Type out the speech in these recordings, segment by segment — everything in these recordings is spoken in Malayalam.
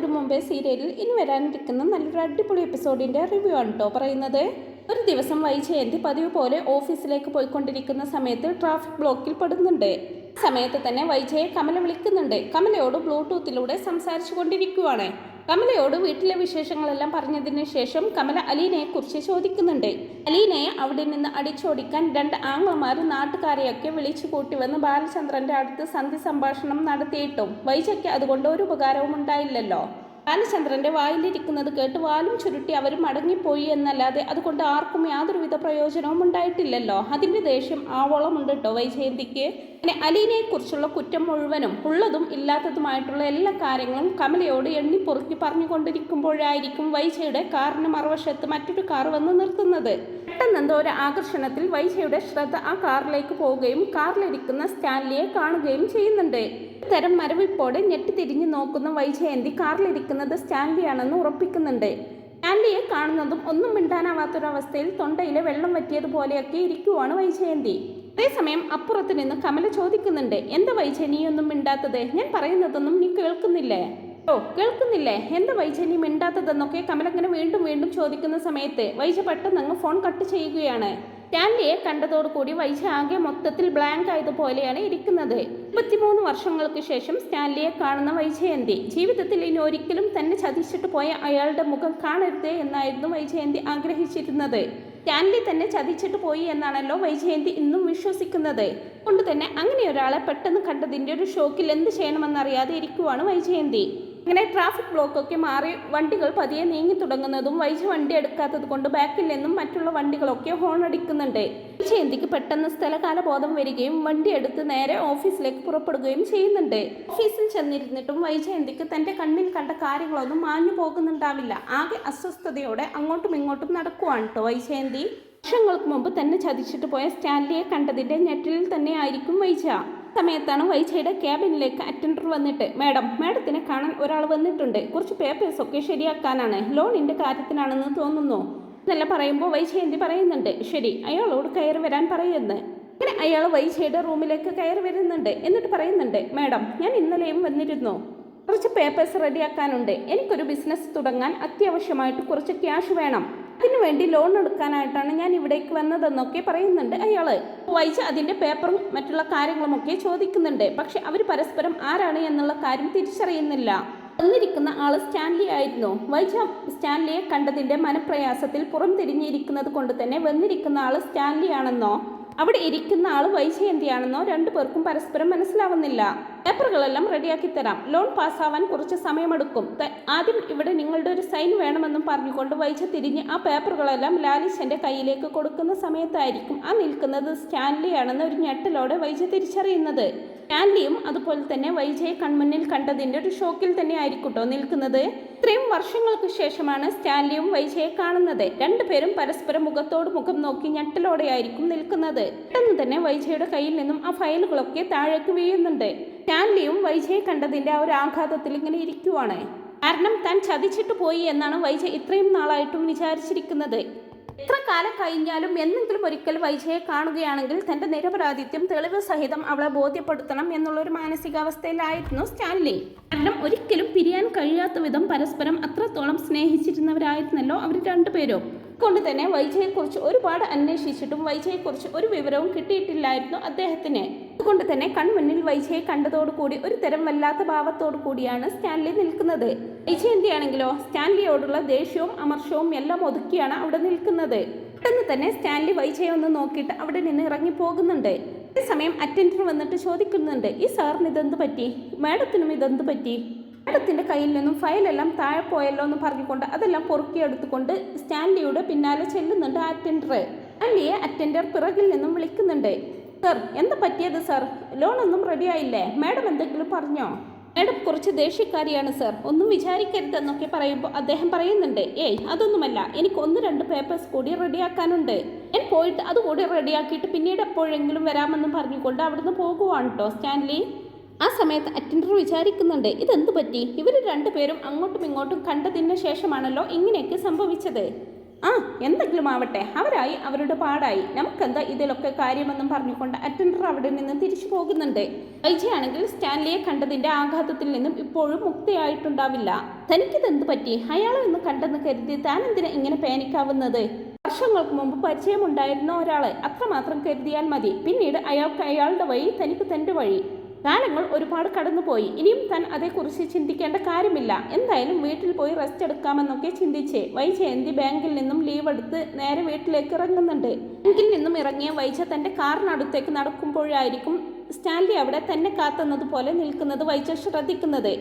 ഒരു മുംബൈ സീരിയലിൽ ഇനി വരാനിരിക്കുന്ന നല്ലൊരു അടിപൊളി എപ്പിസോഡിൻ്റെ റിവ്യൂ ആണ് കേട്ടോ പറയുന്നത്. ഒരു ദിവസം വൈജയന്തി പതിവ് പോലെ ഓഫീസിലേക്ക് പോയിക്കൊണ്ടിരിക്കുന്ന സമയത്ത് ട്രാഫിക് ബ്ലോക്കിൽ പെടുന്നുണ്ട്. സമയത്ത് തന്നെ വൈജയെ കമല വിളിക്കുന്നുണ്ട്. കമലയോട് ബ്ലൂടൂത്തിലൂടെ സംസാരിച്ചു കൊണ്ടിരിക്കുവാണ്. കമലയോട് വീട്ടിലെ വിശേഷങ്ങളെല്ലാം പറഞ്ഞതിന് ശേഷം കമല അലീനയെ കുറിച്ച് ചോദിക്കുന്നുണ്ട്. അലീനയെ അവിടെ നിന്ന് അടിച്ചോടിക്കാൻ 2 ആംഗ്ലമാർ നാട്ടുകാരെയൊക്കെ വിളിച്ചു കൂട്ടിവന്ന് ബാലചന്ദ്രന്റെ അടുത്ത് സന്ധി സംഭാഷണം നടത്തിയിട്ടും വൈജയ്ക്ക് അതുകൊണ്ട് ഒരു ഉപകാരവും ഉണ്ടായില്ലല്ലോ. ബാലചന്ദ്രന്റെ വായിലിരിക്കുന്നത് കേട്ട് വാലും ചുരുട്ടി അവർ മടങ്ങിപ്പോയി എന്നല്ലാതെ അതുകൊണ്ട് ആർക്കും യാതൊരുവിധ പ്രയോജനവും ഉണ്ടായിട്ടില്ലല്ലോ. അതിന്റെ ദേഷ്യം ആവോളമുണ്ട് കേട്ടോ വൈജയന്തിക്ക്. പിന്നെ അലീനയെ കുറിച്ചുള്ള കുറ്റം മുഴുവനും ഉള്ളതും ഇല്ലാത്തതുമായിട്ടുള്ള എല്ലാ കാര്യങ്ങളും കമലയോട് എണ്ണിപ്പൊറുക്കി പറഞ്ഞുകൊണ്ടിരിക്കുമ്പോഴായിരിക്കും വൈജയുടെ കാറിന് മറുവശത്ത് മറ്റൊരു കാർ വന്ന് നിർത്തുന്നത്. പെട്ടെന്നെന്തോ ഒരു ആകർഷണത്തിൽ വൈജയുടെ ശ്രദ്ധ ആ കാറിലേക്ക് പോവുകയും കാറിലിരിക്കുന്ന സ്റ്റാൻലിയെ കാണുകയും ചെയ്യുന്നുണ്ട്. തരം മരവിപ്പോടെ ഞെട്ടിത്തിരിഞ്ഞ് നോക്കുന്ന വൈജയന്തി കാറിലിരിക്കുന്നത് സ്റ്റാൻലിയാണെന്ന് ഉറപ്പിക്കുന്നുണ്ട്. സ്റ്റാൻലിയെ കാണുന്നതും ഒന്നും മിണ്ടാനാവാത്തൊരവസ്ഥയിൽ തൊണ്ടയിലെ വെള്ളം വറ്റിയതുപോലെയൊക്കെ ഇരിക്കുവാണ് വൈജയന്തി. അതേസമയം അപ്പുറത്ത് നിന്ന് കമല ചോദിക്കുന്നുണ്ട്, എന്താ വൈജയ നീയൊന്നും മിണ്ടാത്തത്? ഞാൻ പറയുന്നതൊന്നും നീ കേൾക്കുന്നില്ലേ? കേൾക്കുന്നില്ലേ? എന്താ വൈജ നീ മിണ്ടാത്തതെന്നൊക്കെ കമല ഇങ്ങനെ വീണ്ടും വീണ്ടും ചോദിക്കുന്ന സമയത്ത് വൈജ പെട്ടെന്ന് അങ്ങ് ഫോൺ കട്ട് ചെയ്യുകയാണ്. സ്റ്റാൻലിയെ കണ്ടതോടുകൂടി വൈജ ആകെ മൊത്തത്തിൽ ബ്ലാങ്ക് ആയതുപോലെയാണ് ഇരിക്കുന്നത്. 23 വർഷങ്ങൾക്ക് ശേഷം സ്റ്റാൻലിയെ കാണുന്ന വൈജയന്തി ജീവിതത്തിൽ ഇനി ഒരിക്കലും തന്നെ ചതിച്ചിട്ട് പോയ അയാളുടെ മുഖം കാണരുതേ എന്നായിരുന്നു വൈജയന്തി ആഗ്രഹിച്ചിരുന്നത്. സ്റ്റാൻലി തന്നെ ചതിച്ചിട്ട് പോയി എന്നാണല്ലോ വൈജയന്തി ഇന്നും വിശ്വസിക്കുന്നത്. കൊണ്ട് തന്നെ അങ്ങനെ ഒരാളെ പെട്ടെന്ന് കണ്ടതിൻ്റെ ഒരു ഷോക്കിൽ എന്ത് ചെയ്യണമെന്നറിയാതെ ഇരിക്കുവാണ് വൈജയന്തി. അങ്ങനെ ട്രാഫിക് ബ്ലോക്കൊക്കെ മാറി വണ്ടികൾ പതിയെ നീങ്ങി തുടങ്ങുന്നതും വൈജ വണ്ടി എടുക്കാത്തത് കൊണ്ട് ബാക്കിൽ നിന്നും മറ്റുള്ള വണ്ടികളൊക്കെ ഹോൺ അടിക്കുന്നുണ്ട്. വൈജയന്തിക്ക് പെട്ടെന്ന് സ്ഥലകാല ബോധം വരികയും വണ്ടി എടുത്ത് നേരെ ഓഫീസിലേക്ക് പുറപ്പെടുകയും ചെയ്യുന്നുണ്ട്. ഓഫീസിൽ ചെന്നിരുന്നിട്ടും വൈജയന്തിക്ക് തൻ്റെ കണ്ണിൽ കണ്ട കാര്യങ്ങളൊന്നും മാഞ്ഞു പോകുന്നുണ്ടാവില്ല. ആകെ അസ്വസ്ഥതയോടെ അങ്ങോട്ടും ഇങ്ങോട്ടും നടക്കുവാണ് കേട്ടോ വൈജയന്തി. വർഷങ്ങൾക്ക് മുമ്പ് തന്നെ ചതിച്ചിട്ട് പോയ സ്റ്റാൻലിയെ കണ്ടതിൻ്റെ ഞെട്ടലിൽ തന്നെ ആയിരിക്കും വൈജ. സമയത്താണ് വൈജയുടെ ക്യാബിനിലേക്ക് അറ്റൻഡർ വന്നിട്ട്, മാഡത്തിനെ കാണാൻ ഒരാൾ വന്നിട്ടുണ്ട്, കുറച്ച് പേപ്പേഴ്സൊക്കെ ശരിയാക്കാനാണ്, ലോണിൻ്റെ കാര്യത്തിനാണെന്ന് തോന്നുന്നു എന്നെല്ലാം പറയുമ്പോൾ വൈജയന്തി പറയുന്നുണ്ട്, ശരി അയാളോട് കയറി വരാൻ പറയുന്നത്. അങ്ങനെ അയാൾ വൈജയുടെ റൂമിലേക്ക് കയറി വരുന്നുണ്ട്. എന്നിട്ട് പറയുന്നുണ്ട്, മാഡം ഞാൻ ഇന്നലെയും വന്നിരുന്നു, കുറച്ച് പേപ്പേഴ്സ് റെഡിയാക്കാനുണ്ട്, എനിക്കൊരു ബിസിനസ് തുടങ്ങാൻ അത്യാവശ്യമായിട്ട് കുറച്ച് ക്യാഷ് വേണം, അതിനുവേണ്ടി ലോൺ എടുക്കാനായിട്ടാണ് ഞാൻ ഇവിടേക്ക് വന്നതെന്നൊക്കെ പറയുന്നുണ്ട് അയാൾ. വൈജ അതിൻ്റെ പേപ്പറും മറ്റുള്ള കാര്യങ്ങളുമൊക്കെ ചോദിക്കുന്നുണ്ട്. പക്ഷെ അവർ പരസ്പരം ആരാണ് എന്നുള്ള കാര്യം തിരിച്ചറിയുന്നില്ല. വന്നിരിക്കുന്ന ആൾ സ്റ്റാൻലി ആയിരുന്നു. വൈജ സ്റ്റാൻലിയെ കണ്ടതിൻ്റെ മനപ്രയാസത്തിൽ പുറം തിരിഞ്ഞിരിക്കുന്നത് കൊണ്ട് തന്നെ വന്നിരിക്കുന്ന ആൾ സ്റ്റാൻലി ആണെന്നോ അവിടെ ഇരിക്കുന്ന ആൾ വൈജയന്തിയാണെന്നോ രണ്ടുപേർക്കും പരസ്പരം മനസ്സിലാവുന്നില്ല. പേപ്പറുകളെല്ലാം റെഡിയാക്കി തരാം, ലോൺ പാസ്സാവാൻ കുറച്ച് സമയമെടുക്കും, ആദ്യം ഇവിടെ നിങ്ങളുടെ ഒരു സൈൻ വേണമെന്നും പറഞ്ഞുകൊണ്ട് വൈജ തിരിഞ്ഞ് ആ പേപ്പറുകളെല്ലാം ലാലിശന്റെ കയ്യിലേക്ക് കൊടുക്കുന്ന സമയത്തായിരിക്കും ആ നിൽക്കുന്നത് സ്റ്റാൻലി ആണെന്ന് ഒരു ഞെട്ടലോടെ വൈജ തിരിച്ചറിയുന്നത്. സ്റ്റാൻലിയും അതുപോലെ തന്നെ വൈജയെ കൺമുന്നിൽ കണ്ടതിൻ്റെ ഒരു ഷോക്കിൽ തന്നെ ആയിരിക്കട്ടോ നിൽക്കുന്നത്. ഇത്രയും വർഷങ്ങൾക്ക് ശേഷമാണ് സ്റ്റാൻലിയും വൈജയെ കാണുന്നത്. രണ്ടുപേരും പരസ്പരം മുഖത്തോട് മുഖം നോക്കി ഞെട്ടലോടെയായിരിക്കും നിൽക്കുന്നത്. പെട്ടെന്ന് തന്നെ വൈജയുടെ കയ്യിൽ നിന്നും ആ ഫയലുകളൊക്കെ താഴേക്ക് വീഴുന്നുണ്ട്. സ്റ്റാൻലിയും വൈജയെ കണ്ടതിൻ്റെ ആ ഒരു ആഘാതത്തിൽ ഇങ്ങനെ ഇരിക്കുവാണ്. കാരണം താൻ ചതിച്ചിട്ട് പോയി എന്നാണ് വൈജ ഇത്രയും നാളായിട്ടും വിചാരിച്ചിരിക്കുന്നത്. എത്ര കാലം കഴിഞ്ഞാലും എന്നെങ്കിലും ഒരിക്കൽ വൈജയെ കാണുകയാണെങ്കിൽ തൻ്റെ നിരപരാധിത്യം തെളിവ് സഹിതം അവളെ ബോധ്യപ്പെടുത്തണം എന്നുള്ളൊരു മാനസികാവസ്ഥയിലായിരുന്നു സ്റ്റാൻലി. കാരണം ഒരിക്കലും പിരിയാൻ കഴിയാത്ത വിധം പരസ്പരം അത്രത്തോളം സ്നേഹിച്ചിരുന്നവരായിരുന്നല്ലോ അവർ രണ്ടുപേരും. അതുകൊണ്ട് തന്നെ വൈജയെക്കുറിച്ച് ഒരുപാട് അന്വേഷിച്ചിട്ടും വൈജയെക്കുറിച്ച് ഒരു വിവരവും കിട്ടിയിട്ടില്ലായിരുന്നു അദ്ദേഹത്തിന്. അതുകൊണ്ട് തന്നെ കൺമുന്നിൽ വൈജയെ കണ്ടതോടുകൂടി ഒരു തരം വല്ലാത്ത ഭാവത്തോടു കൂടിയാണ് സ്റ്റാൻലി നിൽക്കുന്നത്. വൈജയന്തിയാണെങ്കിലോ സ്റ്റാൻലിയോടുള്ള ദേഷ്യവും അമർഷവും എല്ലാം ഒതുക്കിയാണ് അവിടെ നിൽക്കുന്നത്. പെട്ടെന്ന് തന്നെ സ്റ്റാൻലി വൈജയെ ഒന്ന് നോക്കിയിട്ട് അവിടെ നിന്ന് ഇറങ്ങി പോകുന്നുണ്ട്. അതേസമയം അറ്റൻഡർ വന്നിട്ട് ചോദിക്കുന്നുണ്ട്, ഈ സാറിന് ഇതെന്ത് പറ്റി? മാഡത്തിനും ഇതെന്ത് പറ്റി? മാഡത്തിൻ്റെ കയ്യിൽ നിന്നും ഫയലെല്ലാം താഴെ പോയല്ലോ എന്ന് പറഞ്ഞുകൊണ്ട് അതെല്ലാം പൊറുക്കിയെടുത്തുകൊണ്ട് സ്റ്റാൻലിയുടെ പിന്നാലെ ചെല്ലുന്നുണ്ട് അറ്റൻഡർ. സ്റ്റാൻലിയെ അറ്റൻഡർ പിറകിൽ നിന്നും വിളിക്കുന്നുണ്ട്, സർ എന്താ പറ്റിയത് സർ? ലോണൊന്നും റെഡി ആയില്ലേ? മാഡം എന്തെങ്കിലും പറഞ്ഞോ? മാഡം കുറച്ച് ദേഷ്യക്കാരിയാണ് സർ, ഒന്നും വിചാരിക്കരുതെന്നൊക്കെ പറയുമ്പോൾ അദ്ദേഹം പറയുന്നുണ്ട്, ഏയ് അതൊന്നുമല്ല, എനിക്ക് 1-2 പേപ്പേഴ്സ് കൂടി റെഡിയാക്കാനുണ്ട്, ഞാൻ പോയിട്ട് അതുകൂടി റെഡിയാക്കിയിട്ട് പിന്നീട് എപ്പോഴെങ്കിലും വരാമെന്ന് പറഞ്ഞുകൊണ്ട് അവിടുന്ന് പോകുവാണ് കേട്ടോ സ്റ്റാൻലി. ആ സമയത്ത് അറ്റൻഡർ വിചാരിക്കുന്നുണ്ട്, ഇതെന്ത് പറ്റി? ഇവർ രണ്ടുപേരും അങ്ങോട്ടും ഇങ്ങോട്ടും കണ്ടതിന് ശേഷമാണല്ലോ ഇങ്ങനെയൊക്കെ സംഭവിച്ചത്. ആ എന്തെങ്കിലും ആവട്ടെ, അവരായി അവരുടെ പാടായി, നമുക്കെന്താ ഇതിലൊക്കെ കാര്യമെന്നും പറഞ്ഞുകൊണ്ട് അറ്റൻഡർ അവിടെ നിന്ന് തിരിച്ചു പോകുന്നുണ്ട്. വൈജയാണെങ്കിൽ സ്റ്റാൻലിയെ കണ്ടതിന്റെ ആഘാതത്തിൽ നിന്നും ഇപ്പോഴും മുക്തിയായിട്ടുണ്ടാവില്ല. തനിക്കിതെന്ത് പറ്റി? അയാളെ ഒന്ന് കണ്ടെന്ന് കരുതി താൻ എന്തിനാ ഇങ്ങനെ പാനിക്കാവുന്നത്? വർഷങ്ങൾക്ക് മുമ്പ് പരിചയമുണ്ടായിരുന്ന ഒരാളെ അത്രമാത്രം കരുതിയാൽ മതി. പിന്നീട് അയാൾക്ക് അയാളുടെ വഴി, തനിക്ക് തൻ്റെ വഴി. കാലങ്ങൾ ഒരുപാട് കടന്നുപോയി. ഇനിയും താൻ അതേക്കുറിച്ച് ചിന്തിക്കേണ്ട കാര്യമില്ല. എന്തായാലും വീട്ടിൽ പോയി റെസ്റ്റ് എടുക്കാമെന്നൊക്കെ ചിന്തിച്ച് വൈജയന്തി ബാങ്കിൽ നിന്നും ലീവ് എടുത്ത് നേരെ വീട്ടിലേക്ക് ഇറങ്ങുന്നുണ്ട്. ബാങ്കിൽ നിന്നും ഇറങ്ങിയ വൈജ തൻ്റെ കാറിനടുത്തേക്ക് നടക്കുമ്പോഴായിരിക്കും സ്റ്റാൻലി അവിടെ തന്നെ കാത്തുന്നത് പോലെ നിൽക്കുന്നത് വൈജ ശ്രദ്ധിക്കുന്നത്.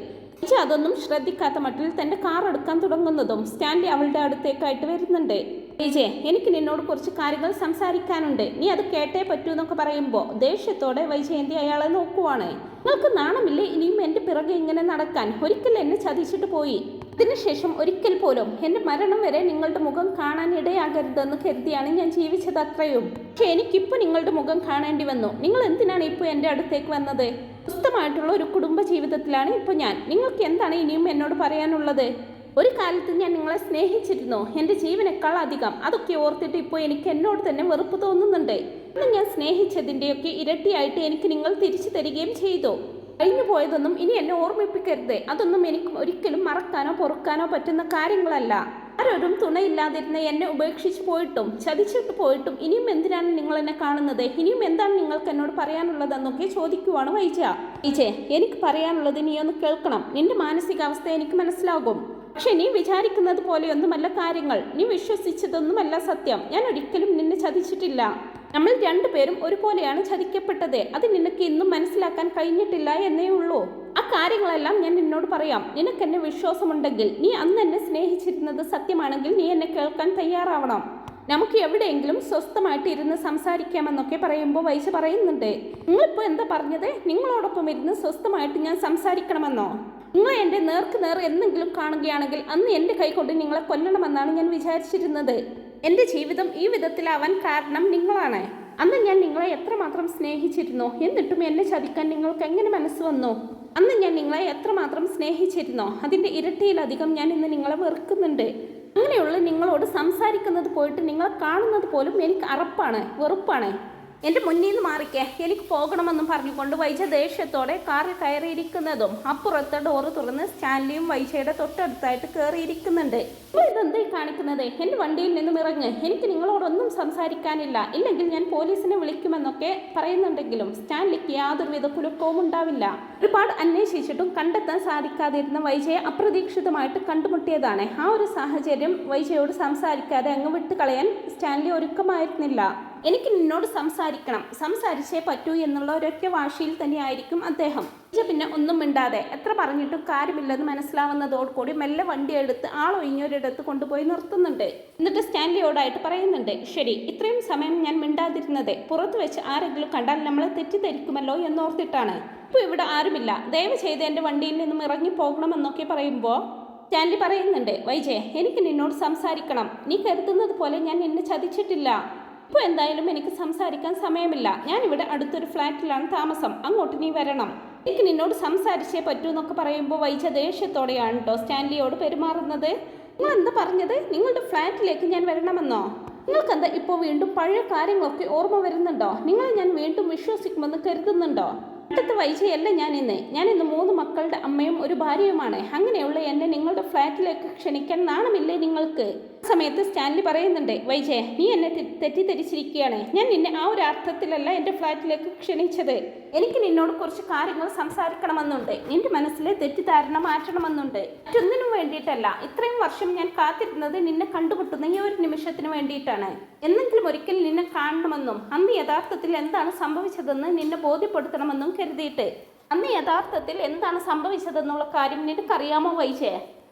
വൈജ അതൊന്നും ശ്രദ്ധിക്കാത്ത മട്ടിൽ തൻ്റെ കാർ എടുക്കാൻ തുടങ്ങുന്നതും സ്റ്റാൻലി അവളുടെ അടുത്തേക്കായിട്ട് വരുന്നുണ്ട്. വൈജെ, എനിക്ക് നിന്നോട് കുറച്ച് കാര്യങ്ങൾ സംസാരിക്കാനുണ്ട്, നീ അത് കേട്ടേ പറ്റൂ എന്നൊക്കെ പറയുമ്പോൾ ദേഷ്യത്തോടെ വൈജയന്തി അയാളെ നോക്കുവാണ്. നിങ്ങൾക്ക് നാണമില്ലേ ഇനിയും എൻ്റെ പിറകെ ഇങ്ങനെ നടക്കാൻ? ഒരിക്കൽ എന്നെ ചതിച്ചിട്ട് പോയി. അതിനുശേഷം ഒരിക്കൽ പോലും എൻ്റെ മരണം വരെ നിങ്ങളുടെ മുഖം കാണാൻ ഇടയാകരുതെന്ന് കരുതിയാണ് ഞാൻ ജീവിച്ചത് അത്രയും. പക്ഷെ എനിക്കിപ്പോൾ നിങ്ങളുടെ മുഖം കാണേണ്ടി വന്നു. നിങ്ങൾ എന്തിനാണ് ഇപ്പോൾ എൻ്റെ അടുത്തേക്ക് വന്നത്? സ്വസ്ഥമായിട്ടുള്ള ഒരു കുടുംബ ജീവിതത്തിലാണ് ഇപ്പോൾ ഞാൻ. നിങ്ങൾക്ക് എന്താണ് ഇനിയും എന്നോട് പറയാനുള്ളത്? ഒരു കാലത്ത് ഞാൻ നിങ്ങളെ സ്നേഹിച്ചിരുന്നു, എൻ്റെ ജീവനേക്കാൾ അധികം. അതൊക്കെ ഓർത്തിട്ട് ഇപ്പോൾ എനിക്ക് എന്നോട് തന്നെ വെറുപ്പ് തോന്നുന്നുണ്ട്. അന്ന് ഞാൻ സ്നേഹിച്ചതിൻ്റെയൊക്കെ ഇരട്ടിയായിട്ട് എനിക്ക് നിങ്ങൾ തിരിച്ചു തരികയും ചെയ്തു. കഴിഞ്ഞു പോയതൊന്നും ഇനി എന്നെ ഓർമ്മിപ്പിക്കരുത്. അതൊന്നും എനിക്ക് ഒരിക്കലും മറക്കാനോ പൊറുക്കാനോ പറ്റുന്ന കാര്യങ്ങളല്ല. ആരോരും തുണയില്ലാതിരുന്ന എന്നെ ഉപേക്ഷിച്ച് പോയിട്ടും ചതിച്ചിട്ട് പോയിട്ടും ഇനിയും എന്തിനാണ് നിങ്ങൾ എന്നെ കാണുന്നത്? ഇനിയും എന്താണ് നിങ്ങൾക്ക് എന്നോട് പറയാനുള്ളതെന്നൊക്കെ ചോദിക്കുവാണ് വൈജ. വൈജെ, എനിക്ക് പറയാനുള്ളത് നീ ഒന്ന് കേൾക്കണം. നിന്റെ മാനസികാവസ്ഥ എനിക്ക് മനസ്സിലാകും. പക്ഷെ നീ വിചാരിക്കുന്നത് പോലെയൊന്നുമല്ല കാര്യങ്ങൾ. നീ വിശ്വസിച്ചതൊന്നുമല്ല സത്യം. ഞാൻ ഒരിക്കലും നിന്നെ ചതിച്ചിട്ടില്ല. നമ്മൾ രണ്ടുപേരും ഒരുപോലെയാണ് ചതിക്കപ്പെട്ടത്. അത് നിനക്ക് ഇന്നും മനസ്സിലാക്കാൻ കഴിഞ്ഞിട്ടില്ല എന്നേ ഉള്ളൂ. ആ കാര്യങ്ങളെല്ലാം ഞാൻ നിന്നോട് പറയാം. നിനക്ക് എന്നെ വിശ്വാസമുണ്ടെങ്കിൽ, നീ അന്ന് എന്നെ സ്നേഹിച്ചിരുന്നത് സത്യമാണെങ്കിൽ നീ എന്നെ കേൾക്കാൻ തയ്യാറാവണം. നമുക്ക് എവിടെയെങ്കിലും സ്വസ്ഥമായിട്ട് ഇരുന്ന് സംസാരിക്കാമെന്നൊക്കെ പറയുമ്പോൾ വൈജ പറയുന്നുണ്ട്. നിങ്ങളിപ്പോൾ എന്താ പറഞ്ഞത്? നിങ്ങളോടൊപ്പം ഇരുന്ന് സ്വസ്ഥമായിട്ട് ഞാൻ സംസാരിക്കണമെന്നോ? നിങ്ങളെ എൻ്റെ നേർക്ക് നേർ എന്തെങ്കിലും കാണുകയാണെങ്കിൽ അന്ന് എൻ്റെ കൈ കൊണ്ട് നിങ്ങളെ കൊല്ലണമെന്നാണ് ഞാൻ വിചാരിച്ചിരുന്നത്. എൻ്റെ ജീവിതം ഈ വിധത്തിലാവാൻ കാരണം നിങ്ങളാണ്. അന്ന് ഞാൻ നിങ്ങളെ എത്രമാത്രം സ്നേഹിച്ചിരുന്നു. എന്നിട്ടും എന്നെ ചതിക്കാൻ നിങ്ങൾക്ക് എങ്ങനെ മനസ്സ് വന്നു? അന്ന് ഞാൻ നിങ്ങളെ എത്രമാത്രം സ്നേഹിച്ചിരുന്നോ അതിൻ്റെ ഇരട്ടിയിലധികം ഞാൻ ഇന്ന് നിങ്ങളെ വെറുക്കുന്നുണ്ട്. അങ്ങനെയുള്ള നിങ്ങളോട് സംസാരിക്കുന്നത് പോയിട്ട് നിങ്ങളെ കാണുന്നത് പോലും എനിക്ക് അറപ്പാണ്, വെറുപ്പാണ്. എൻ്റെ മുന്നിൽ നിന്ന് മാറിക്കേ, എനിക്ക് പോകണമെന്നും പറഞ്ഞുകൊണ്ട് വൈജ ദേഷ്യത്തോടെ കാറിൽ കയറിയിരിക്കുന്നതും അപ്പുറത്തെ ഡോറ് തുറന്ന് സ്റ്റാൻലിയും വൈജയുടെ തൊട്ടടുത്തായിട്ട് കയറിയിരിക്കുന്നുണ്ട്. ഇപ്പോൾ ഇതെന്തേ കാണിക്കുന്നത്? എൻ്റെ വണ്ടിയിൽ നിന്നും ഇറങ്ങ്, എനിക്ക് നിങ്ങളോടൊന്നും സംസാരിക്കാനില്ല, ഇല്ലെങ്കിൽ ഞാൻ പോലീസിനെ വിളിക്കുമെന്നൊക്കെ പറയുന്നുണ്ടെങ്കിലും സ്റ്റാൻലിക്ക് യാതൊരുവിധ കുലുക്കവും ഉണ്ടാവില്ല. ഒരുപാട് അന്വേഷിച്ചിട്ടും കണ്ടെത്താൻ സാധിക്കാതിരുന്ന വൈജയെ അപ്രതീക്ഷിതമായിട്ട് കണ്ടുമുട്ടിയതാണ്. ആ ഒരു സാഹചര്യം വൈജയോട് സംസാരിക്കാതെ അങ്ങ് വിട്ടുകളയാൻ സ്റ്റാൻലി ഒരുക്കമായിരുന്നില്ല. എനിക്ക് നിന്നോട് സംസാരിക്കണം, സംസാരിച്ചേ പറ്റൂ എന്നുള്ള ഒരൊറ്റ വാശിയിൽ തന്നെയായിരിക്കും അദ്ദേഹം. പിന്നെ ഒന്നും മിണ്ടാതെ എത്ര പറഞ്ഞിട്ടും കാര്യമില്ലെന്ന് മനസ്സിലാവുന്നതോടുകൂടി മെല്ലെ വണ്ടി എടുത്ത് ആളൊഴിഞ്ഞൊരിടത്ത് കൊണ്ടുപോയി നിർത്തുന്നുണ്ട്. എന്നിട്ട് സ്റ്റാൻലിയോടായിട്ട് പറയുന്നുണ്ട്, ശരി, ഇത്രയും സമയം ഞാൻ മിണ്ടാതിരുന്നത് പുറത്ത് വെച്ച് ആരെങ്കിലും കണ്ടാൽ നമ്മളെ തെറ്റിദ്ധരിക്കുമല്ലോ എന്നോർത്തിട്ടാണ്. ഇപ്പോൾ ഇവിടെ ആരുമില്ല, ദയവ് ചെയ്ത് എൻ്റെ വണ്ടിയിൽ നിന്നും ഇറങ്ങി പോകണമെന്നൊക്കെ പറയുമ്പോൾ സ്റ്റാൻലി പറയുന്നുണ്ട്, വൈജെ, എനിക്ക് നിന്നോട് സംസാരിക്കണം. നീ കരുതുന്നത് പോലെ ഞാൻ നിന്നെ ചതിച്ചിട്ടില്ല. ഇപ്പോൾ എന്തായാലും എനിക്ക് സംസാരിക്കാൻ സമയമില്ല. ഞാനിവിടെ അടുത്തൊരു ഫ്ലാറ്റിലാണ് താമസം, അങ്ങോട്ട് നീ വരണം. എനിക്ക് നിന്നോട് സംസാരിച്ചേ പറ്റൂ എന്നൊക്കെ പറയുമ്പോൾ വൈജ ദേഷ്യത്തോടെയാണ് കേട്ടോ സ്റ്റാൻലിയോട് പെരുമാറുന്നത്. നിങ്ങൾ എന്താ പറഞ്ഞത്? നിങ്ങളുടെ ഫ്ലാറ്റിലേക്ക് ഞാൻ വരണമെന്നോ? നിങ്ങൾക്കെന്താ ഇപ്പോൾ വീണ്ടും പഴയ കാര്യങ്ങളൊക്കെ ഓർമ്മ വരുന്നുണ്ടോ? നിങ്ങളെ ഞാൻ വീണ്ടും വിശ്വസിക്കുമെന്ന് കരുതുന്നുണ്ടോ? അടുത്ത വൈജയല്ല ഞാനിന്ന് 3 മക്കളുടെ അമ്മയും ഒരു ഭാര്യയുമാണ്. അങ്ങനെയുള്ള എന്നെ നിങ്ങളുടെ ഫ്ലാറ്റിലേക്ക് ക്ഷണിക്കാൻ നാണമില്ലേ നിങ്ങൾക്ക്? സമയത്ത് സ്റ്റാൻലി പറയുന്നുണ്ട്, വൈജയ, നീ എന്നെ തെറ്റിദ്ധരിച്ചിരിക്കുകയാണ്. ഞാൻ നിന്നെ ആ ഒരു അർത്ഥത്തിലല്ല എൻ്റെ ഫ്ലാറ്റിലേക്ക് ക്ഷണിച്ചത്. എനിക്ക് നിന്നോട് കുറച്ച് കാര്യങ്ങൾ സംസാരിക്കണമെന്നുണ്ട്. നിന്റെ മനസ്സിലെ തെറ്റിദ്ധാരണ മാറ്റണമെന്നുണ്ട്. മറ്റൊന്നിനും വേണ്ടിയിട്ടല്ല. ഇത്രയും വർഷം ഞാൻ കാത്തിരുന്നത് നിന്നെ കണ്ടുമുട്ടുന്ന ഈ ഒരു നിമിഷത്തിന് വേണ്ടിയിട്ടാണ്. എന്നെങ്കിലും ഒരിക്കൽ നിന്നെ കാണണമെന്നും അന്ന് യഥാർത്ഥത്തിൽ എന്താണ് സംഭവിച്ചതെന്ന് നിന്നെ ബോധ്യപ്പെടുത്തണമെന്നും കരുതിയിട്ട്. അന്ന് യഥാർത്ഥത്തിൽ എന്താണ് സംഭവിച്ചതെന്നുള്ള കാര്യം നിനക്കറിയാമോ വൈജയ?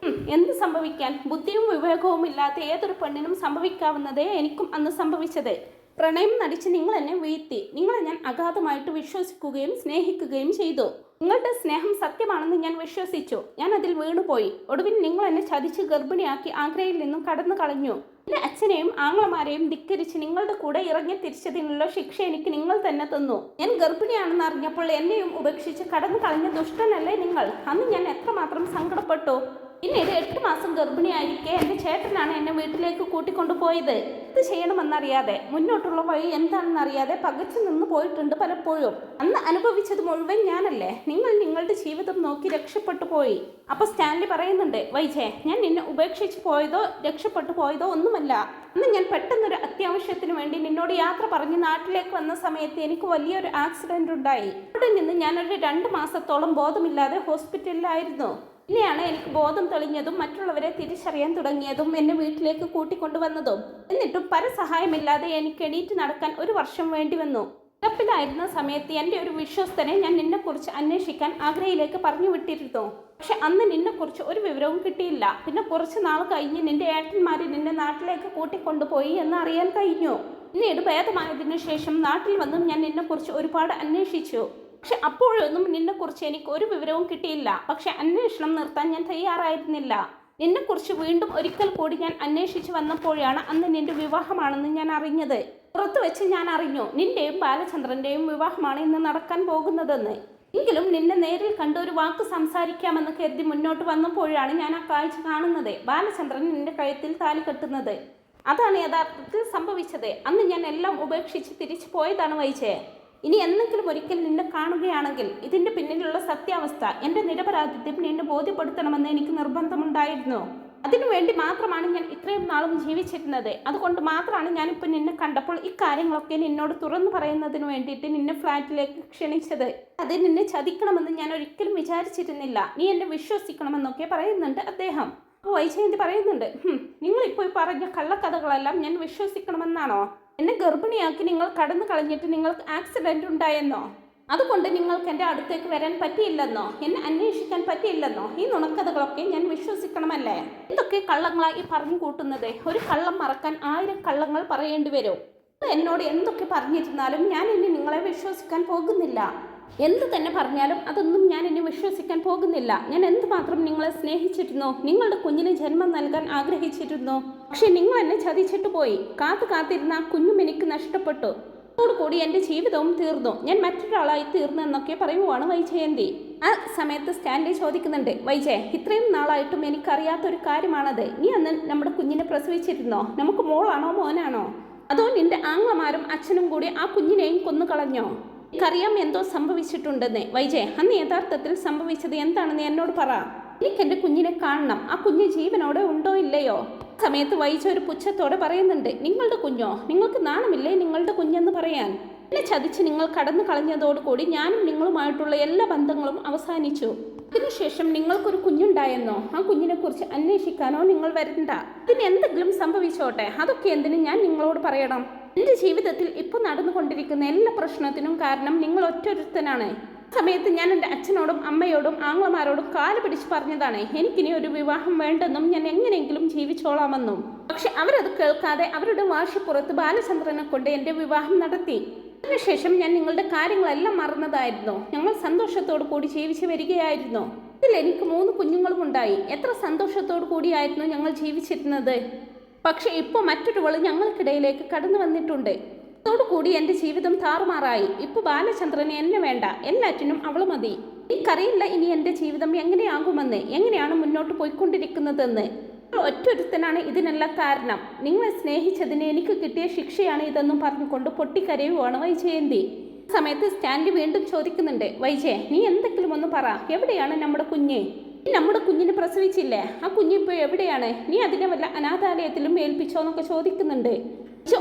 എന്ത് സംഭവിക്കാൻ? ബുദ്ധിയും വിവേകവും ഇല്ലാത്ത ഏതൊരു പെണ്ണിനും സംഭവിക്കാവുന്നതേ എനിക്കും അന്ന് സംഭവിച്ചത്. പ്രണയം നടിച്ച് നിങ്ങൾ എന്നെ വീഴ്ത്തി. നിങ്ങളെ ഞാൻ അഗാധമായിട്ട് വിശ്വസിക്കുകയും സ്നേഹിക്കുകയും ചെയ്തു. നിങ്ങളുടെ സ്നേഹം സത്യമാണെന്ന് ഞാൻ വിശ്വസിച്ചു. ഞാൻ അതിൽ വീണുപോയി. ഒടുവിൽ നിങ്ങൾ എന്നെ ചതിച്ച് ഗർഭിണിയാക്കി ആഗ്രയിൽ നിന്നും കടന്നു കളഞ്ഞു. എൻ്റെ അച്ഛനെയും ആങ്ങളമാരെയും ധിക്കരിച്ച് നിങ്ങളുടെ കൂടെ ഇറങ്ങി തിരിച്ചതിനുള്ള ശിക്ഷ എനിക്ക് നിങ്ങൾ തന്നെ തന്നു. ഞാൻ ഗർഭിണിയാണെന്ന് അറിഞ്ഞപ്പോൾ എന്നെയും ഉപേക്ഷിച്ച് കടന്നു കളഞ്ഞ ദുഷ്ടനല്ലേ നിങ്ങൾ? അന്ന് ഞാൻ എത്രമാത്രം സങ്കടപ്പെട്ടു. പിന്നീട് 8 മാസം ഗർഭിണിയായിരിക്കെ എൻ്റെ ചേട്ടനാണ് എന്നെ വീട്ടിലേക്ക് കൂട്ടിക്കൊണ്ടുപോയത്. ഇത് ചെയ്യണമെന്നറിയാതെ, മുന്നോട്ടുള്ള വഴി എന്താണെന്നറിയാതെ പകച്ചു നിന്ന് പോയിട്ടുണ്ട് പലപ്പോഴും. അന്ന് അനുഭവിച്ചത് മുഴുവൻ ഞാനല്ലേ. നിങ്ങൾ നിങ്ങളുടെ ജീവിതം നോക്കി രക്ഷപ്പെട്ടു പോയി. അപ്പോൾ സ്റ്റാൻലി പറയുന്നുണ്ട്, വൈജെ, ഞാൻ നിന്നെ ഉപേക്ഷിച്ച് പോയതോ രക്ഷപ്പെട്ടു പോയതോ ഒന്നുമല്ല. അന്ന് ഞാൻ പെട്ടെന്നൊരു അത്യാവശ്യത്തിന് വേണ്ടി നിന്നോട് യാത്ര പറഞ്ഞ് നാട്ടിലേക്ക് വന്ന സമയത്ത് എനിക്ക് വലിയൊരു ആക്സിഡന്റ് ഉണ്ടായി. അവിടെ നിന്ന് ഞാനൊരു 2 മാസത്തോളം ബോധമില്ലാതെ ഹോസ്പിറ്റലിലായിരുന്നു. പിന്നെയാണ് എനിക്ക് ബോധം തെളിഞ്ഞതും മറ്റുള്ളവരെ തിരിച്ചറിയാൻ തുടങ്ങിയതും എന്നെ വീട്ടിലേക്ക് കൂട്ടിക്കൊണ്ടുവന്നതും. എന്നിട്ടും പരസഹായമില്ലാതെ എനിക്ക് എണീറ്റ് നടക്കാൻ 1 വർഷം വേണ്ടി വന്നു. കിടപ്പിലായിരുന്ന സമയത്ത് എൻ്റെ ഒരു വിശ്വസ്തനെ ഞാൻ നിന്നെക്കുറിച്ച് അന്വേഷിക്കാൻ ആഗ്രയിലേക്ക് പറഞ്ഞു വിട്ടിരുന്നു. പക്ഷെ അന്ന് നിന്നെക്കുറിച്ച് ഒരു വിവരവും കിട്ടിയില്ല. പിന്നെ കുറച്ച് നാൾ കഴിഞ്ഞ് നിന്റെ ഏട്ടന്മാർ നിന്നെ നാട്ടിലേക്ക് കൂട്ടിക്കൊണ്ടുപോയി എന്ന് അറിയാൻ കഴിഞ്ഞു. പിന്നീട് ഭേദമായതിനു ശേഷം നാട്ടിൽ വന്നും ഞാൻ നിന്നെക്കുറിച്ച് ഒരുപാട് അന്വേഷിച്ചു. പക്ഷെ അപ്പോഴൊന്നും നിന്നെക്കുറിച്ച് എനിക്ക് ഒരു വിവരവും കിട്ടിയില്ല. പക്ഷെ അന്വേഷണം നിർത്താൻ ഞാൻ തയ്യാറായിരുന്നില്ല. നിന്നെക്കുറിച്ച് വീണ്ടും ഒരിക്കൽ കൂടി ഞാൻ അന്വേഷിച്ചു വന്നപ്പോഴാണ് അന്ന് നിന്റെ വിവാഹമാണെന്ന് ഞാൻ അറിഞ്ഞത്. പുറത്തു വെച്ച് ഞാൻ അറിഞ്ഞു നിന്റെയും ബാലചന്ദ്രന്റെയും വിവാഹമാണ് ഇന്ന് നടക്കാൻ പോകുന്നതെന്ന്. എങ്കിലും നിന്നെ നേരിൽ കണ്ട് ഒരു വാക്ക് സംസാരിക്കാമെന്ന് കരുതി മുന്നോട്ട് വന്നപ്പോഴാണ് ഞാൻ ആ കാഴ്ച കാണുന്നത്. ബാലചന്ദ്രൻ നിന്റെ കഴുത്തിൽ താലി കെട്ടുന്നത്. അതാണ് യഥാർത്ഥത്തിൽ സംഭവിച്ചത്. അന്ന് ഞാൻ എല്ലാം ഉപേക്ഷിച്ച് തിരിച്ചു പോയതാണ് വൈജെ. ഇനി എന്തെങ്കിലും ഒരിക്കൽ നിന്നെ കാണുകയാണെങ്കിൽ ഇതിൻ്റെ പിന്നിലുള്ള സത്യാവസ്ഥ, എൻ്റെ നിരപരാധിത്വം നിന്നെ ബോധ്യപ്പെടുത്തണമെന്ന് എനിക്ക് നിർബന്ധമുണ്ടായിരുന്നു. അതിനുവേണ്ടി മാത്രമാണ് ഞാൻ ഇത്രയും നാളും ജീവിച്ചിരുന്നത്. അതുകൊണ്ട് മാത്രമാണ് ഞാനിപ്പോൾ നിന്നെ കണ്ടപ്പോൾ ഇക്കാര്യങ്ങളൊക്കെ നിന്നോട് തുറന്നു പറയുന്നതിന് വേണ്ടിയിട്ട് നിന്നെ ഫ്ലാറ്റിലേക്ക് ക്ഷണിച്ചത്. അത് നിന്നെ ചതിക്കണമെന്ന് ഞാൻ ഒരിക്കലും വിചാരിച്ചിരുന്നില്ല. നീ എന്നെ വിശ്വസിക്കണമെന്നൊക്കെ പറയുന്നുണ്ട് അദ്ദേഹം. അപ്പോൾ വൈജയന്തി പറയുന്നുണ്ട്, നിങ്ങളിപ്പോൾ പറഞ്ഞ കള്ളക്കഥകളെല്ലാം ഞാൻ വിശ്വസിക്കണമെന്നാണോ? എന്നെ ഗർഭിണിയാക്കി നിങ്ങൾ കടന്നു കളഞ്ഞിട്ട് നിങ്ങൾക്ക് ആക്സിഡന്റ് ഉണ്ടായെന്നോ? അതുകൊണ്ട് നിങ്ങൾക്ക് എൻ്റെ അടുത്തേക്ക് വരാൻ പറ്റിയില്ലെന്നോ? എന്നെ അന്വേഷിക്കാൻ പറ്റിയില്ലെന്നോ? ഈ നുണക്കഥകളൊക്കെ ഞാൻ വിശ്വസിക്കണമല്ലേ? എന്തൊക്കെ കള്ളങ്ങളായി പറഞ്ഞു കൂട്ടുന്നത്? ഒരു കള്ളം മറക്കാൻ 1000 കള്ളങ്ങൾ പറയേണ്ടി വരും. എന്നോട് എന്തൊക്കെ പറഞ്ഞിരുന്നാലും ഞാൻ ഇനി നിങ്ങളെ വിശ്വസിക്കാൻ പോകുന്നില്ല. എന്ത് തന്നെ പറഞ്ഞാലും അതൊന്നും ഞാൻ ഇനി വിശ്വസിക്കാൻ പോകുന്നില്ല. ഞാൻ എന്തുമാത്രം നിങ്ങളെ സ്നേഹിച്ചിരുന്നു, നിങ്ങളുടെ കുഞ്ഞിന് ജന്മം നൽകാൻ ആഗ്രഹിച്ചിരുന്നു. പക്ഷെ നിങ്ങൾ എന്നെ ചതിച്ചിട്ട് പോയി. കാത്തിരുന്ന ആ കുഞ്ഞും എനിക്ക് നഷ്ടപ്പെട്ടു. അതോടുകൂടി എൻ്റെ ജീവിതവും തീർന്നു. ഞാൻ മറ്റൊരാളായി തീർന്നു എന്നൊക്കെ പറയുവാണ് വൈജയന്തി. ആ സമയത്ത് സ്റ്റാൻലി ചോദിക്കുന്നുണ്ട്, വൈജെ, ഇത്രയും നാളായിട്ടും എനിക്കറിയാത്തൊരു കാര്യമാണത്. നീ അന്ന് നമ്മുടെ കുഞ്ഞിനെ പ്രസവിച്ചിരുന്നോ? നമുക്ക് മോളാണോ മോനാണോ? അതോ നിന്റെ ആങ്ങളമാരും അച്ഛനും കൂടി ആ കുഞ്ഞിനെയും കൊന്നുകളഞ്ഞോ? എനിക്കറിയാം എന്തോ സംഭവിച്ചിട്ടുണ്ടെന്ന്. വൈജെ, അന്ന് യഥാർത്ഥത്തിൽ സംഭവിച്ചത് എന്താണെന്ന് എന്നോട് പറ. എനിക്കെൻ്റെ കുഞ്ഞിനെ കാണണം. ആ കുഞ്ഞ് ജീവനോടെ ഉണ്ടോ ഇല്ലയോ? സമയത്ത് വൈജ ഒരു പുച്ഛത്തോടെ പറയുന്നുണ്ട്, നിങ്ങളുടെ കുഞ്ഞോ? നിങ്ങൾക്ക് നാണമില്ലേ നിങ്ങളുടെ കുഞ്ഞെന്ന് പറയാൻ? എന്നെ ചതിച്ച് നിങ്ങൾ കടന്നു കളഞ്ഞതോടുകൂടി ഞാനും നിങ്ങളുമായിട്ടുള്ള എല്ലാ ബന്ധങ്ങളും അവസാനിച്ചു. അതിനുശേഷം നിങ്ങൾക്കൊരു കുഞ്ഞുണ്ടായെന്നോ? ആ കുഞ്ഞിനെ കുറിച്ച് അന്വേഷിക്കാനോ നിങ്ങൾ വരണ്ട. ഇതിന് എന്തെങ്കിലും സംഭവിച്ചോട്ടെ, അതൊക്കെ എന്തിനും ഞാൻ നിങ്ങളോട് പറയണം? എൻ്റെ ജീവിതത്തിൽ ഇപ്പോൾ നടന്നുകൊണ്ടിരിക്കുന്ന എല്ലാ പ്രശ്നത്തിനും കാരണം നിങ്ങൾ ഒറ്റൊരുത്തനാണ്. സമയത്ത് ഞാൻ എൻ്റെ അച്ഛനോടും അമ്മയോടും ആങ്ങളമാരോടും കാല് പിടിച്ച് പറഞ്ഞതാണ് എനിക്കിനി ഒരു വിവാഹം വേണ്ടെന്നും ഞാൻ എങ്ങനെയെങ്കിലും ജീവിച്ചോളാമെന്നും. പക്ഷെ അവരത് കേൾക്കാതെ അവരുടെ വാശിപ്പുറത്ത് ബാലചന്ദ്രനെ കൊണ്ട് എൻ്റെ വിവാഹം നടത്തി. അതിനുശേഷം ഞാൻ നിങ്ങളുടെ കാര്യങ്ങളെല്ലാം മറന്നതായിരുന്നു. ഞങ്ങൾ സന്തോഷത്തോടു കൂടി ജീവിച്ചു വരികയായിരുന്നു. ഇതിൽ എനിക്ക് 3 കുഞ്ഞുങ്ങളും ഉണ്ടായി. എത്ര സന്തോഷത്തോടു കൂടിയായിരുന്നു ഞങ്ങൾ ജീവിച്ചിരുന്നത്. പക്ഷെ ഇപ്പോൾ മറ്റൊരുവൾ ഞങ്ങൾക്കിടയിലേക്ക് കടന്നു വന്നിട്ടുണ്ട്. അതോടുകൂടി എൻ്റെ ജീവിതം താറുമാറായി. ഇപ്പോൾ ബാലചന്ദ്രന് എന്നെ വേണ്ട, എല്ലാറ്റിനും അവൾ മതി. എനിക്കറിയില്ല ഇനി എൻ്റെ ജീവിതം എങ്ങനെയാകുമെന്ന്, എങ്ങനെയാണ് മുന്നോട്ട് പോയിക്കൊണ്ടിരിക്കുന്നതെന്ന്. ഒറ്റൊരുത്തനാണ് ഇതിനെല്ലാം കാരണം. നിങ്ങളെ സ്നേഹിച്ചതിന് എനിക്ക് കിട്ടിയ ശിക്ഷയാണ് ഇതെന്നും പറഞ്ഞുകൊണ്ട് പൊട്ടിക്കരയുവാണ് വൈജയന്തി. സമയത്ത് സ്റ്റാൻലി വീണ്ടും ചോദിക്കുന്നുണ്ട്, വൈജെ, നീ എന്തെങ്കിലും ഒന്ന് പറ. എവിടെയാണ് നമ്മുടെ കുഞ്ഞ്? നീ നമ്മുടെ കുഞ്ഞിനെ പ്രസവിച്ചില്ലേ? ആ കുഞ്ഞിപ്പോൾ എവിടെയാണ്? നീ അതിനെ വല്ല അനാഥാലയത്തിലും ഏൽപ്പിച്ചോ എന്നൊക്കെ ചോദിക്കുന്നുണ്ട്.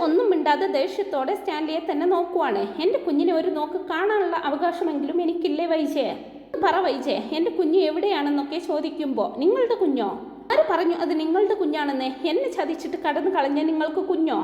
ഒന്നും മിണ്ടാതെ ദേഷ്യത്തോടെ സ്റ്റാൻലിയെ തന്നെ നോക്കുവാണ്. എൻ്റെ കുഞ്ഞിനെ ഒരു നോക്ക് കാണാനുള്ള അവകാശമെങ്കിലും എനിക്കില്ലേ വൈജെ? പറ വൈജെ, എൻ്റെ കുഞ്ഞ് എവിടെയാണെന്നൊക്കെ ചോദിക്കുമ്പോൾ നിങ്ങളുടെ കുഞ്ഞോ? ആര് പറഞ്ഞു അത് നിങ്ങളുടെ കുഞ്ഞാണെന്ന്? എന്നെ ചതിച്ചിട്ട് കടന്നു കളഞ്ഞ നിങ്ങൾക്ക് കുഞ്ഞോ?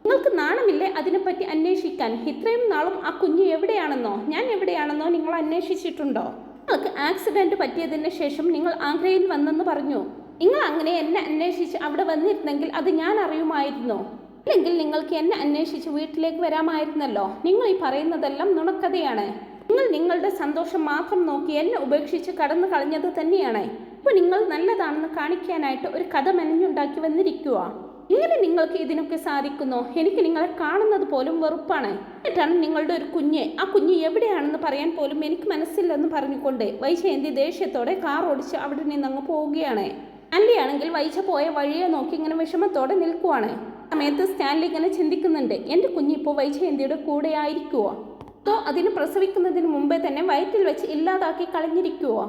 നിങ്ങൾക്ക് നാണമില്ലേ അതിനെപ്പറ്റി അന്വേഷിക്കാൻ? ഇത്രയും നാളും ആ കുഞ്ഞ് എവിടെയാണെന്നോ ഞാൻ എവിടെയാണെന്നോ നിങ്ങൾ അന്വേഷിച്ചിട്ടുണ്ടോ? നിങ്ങൾക്ക് ആക്സിഡന്റ് പറ്റിയതിന് ശേഷം നിങ്ങൾ ആഗ്രയിൽ വന്നെന്ന് പറഞ്ഞു. നിങ്ങൾ അങ്ങനെ എന്നെ അന്വേഷിച്ച് അവിടെ വന്നിരുന്നെങ്കിൽ അത് ഞാൻ അറിയുമായിരുന്നു. അല്ലെങ്കിൽ നിങ്ങൾക്ക് എന്നെ അന്വേഷിച്ച് വീട്ടിലേക്ക് വരാമായിരുന്നല്ലോ. നിങ്ങൾ ഈ പറയുന്നതെല്ലാം നുണക്കഥയാണ്. നിങ്ങൾ നിങ്ങളുടെ സന്തോഷം മാത്രം നോക്കി എന്നെ ഉപേക്ഷിച്ച് കടന്നു കളഞ്ഞത് തന്നെയാണ്. ഇപ്പോൾ നിങ്ങൾ നല്ലതാണെന്ന് കാണിക്കാനായിട്ട് ഒരു കഥ മെനഞ്ഞുണ്ടാക്കി വന്നിരിക്കുക. ഇങ്ങനെ നിങ്ങൾക്ക് ഇതിനൊക്കെ സാധിക്കുന്നോ? എനിക്ക് നിങ്ങളെ കാണുന്നത് പോലും വെറുപ്പാണ്. എന്നിട്ടാണ് നിങ്ങളുടെ ഒരു കുഞ്ഞ്, ആ കുഞ്ഞ് എവിടെയാണെന്ന് പറയാൻ പോലും എനിക്ക് മനസ്സില്ലെന്ന് പറഞ്ഞുകൊണ്ട് വൈജയന്തി ദേഷ്യത്തോടെ കാർ ഓടിച്ച് അവിടെ നിന്നങ്ങ് പോവുകയാണ്. സ്റ്റാൻലി ആണെങ്കിൽ വൈജ പോയ വഴിയെ നോക്കി ഇങ്ങനെ വിഷമത്തോടെ നിൽക്കുവാണ്. സമയത്ത് സ്റ്റാൻലി ഇങ്ങനെ ചിന്തിക്കുന്നുണ്ട്, എൻ്റെ കുഞ്ഞ് ഇപ്പോൾ വൈജയന്തിയുടെ കൂടെ ആയിരിക്കുവോ, അതോ അതിന് പ്രസവിക്കുന്നതിന് മുമ്പേ തന്നെ വയറ്റിൽ വെച്ച് ഇല്ലാതാക്കി കളഞ്ഞിരിക്കുവോ?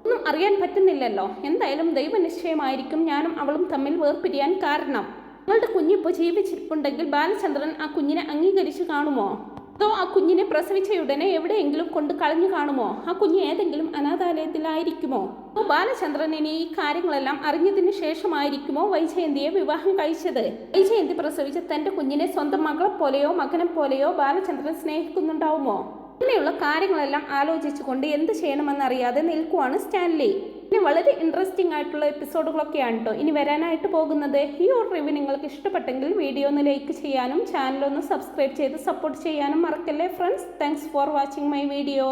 ഒന്നും അറിയാൻ പറ്റുന്നില്ലല്ലോ. എന്തായാലും ദൈവനിശ്ചയമായിരിക്കും ഞാനും അവളും തമ്മിൽ വേർപിരിയാൻ കാരണം. നിങ്ങളുടെ കുഞ്ഞിപ്പോൾ ജീവിച്ചിട്ടുണ്ടെങ്കിൽ ബാലചന്ദ്രൻ ആ കുഞ്ഞിനെ അംഗീകരിച്ച് കാണുമോ, അതോ ആ കുഞ്ഞിനെ പ്രസവിച്ചയുടനെ എവിടെയെങ്കിലും കൊണ്ട് കളഞ്ഞു കാണുമോ? ആ കുഞ്ഞ് ഏതെങ്കിലും അനാഥാലയത്തിലായിരിക്കുമോ? അതോ ബാലചന്ദ്രൻ ഇനി ഈ കാര്യങ്ങളെല്ലാം അറിഞ്ഞതിന് ശേഷമായിരിക്കുമോ വൈജയന്തിയെ വിവാഹം കഴിച്ചത്? വൈജയന്തി പ്രസവിച്ച തൻ്റെ കുഞ്ഞിനെ സ്വന്തം മകളെ പോലെയോ മകനെ പോലെയോ ബാലചന്ദ്രൻ സ്നേഹിക്കുന്നുണ്ടാവുമോ? ഇങ്ങനെയുള്ള കാര്യങ്ങളെല്ലാം ആലോചിച്ചുകൊണ്ട് എന്ത് ചെയ്യണമെന്നറിയാതെ നിൽക്കുവാണ് സ്റ്റാൻലി. ഇനി വളരെ ഇൻട്രസ്റ്റിംഗ് ആയിട്ടുള്ള എപ്പിസോഡുകളൊക്കെയാണ് കേട്ടോ ഇനി വരാനായിട്ട് പോകുന്നത്. ഈ ഒരു റിവ്യൂ നിങ്ങൾക്ക് ഇഷ്ടപ്പെട്ടെങ്കിൽ വീഡിയോ ഒന്ന് ലൈക്ക് ചെയ്യാനും ചാനലൊന്ന് സബ്സ്ക്രൈബ് ചെയ്ത് സപ്പോർട്ട് ചെയ്യാനും മറക്കല്ലേ friends. Thanks for watching my video.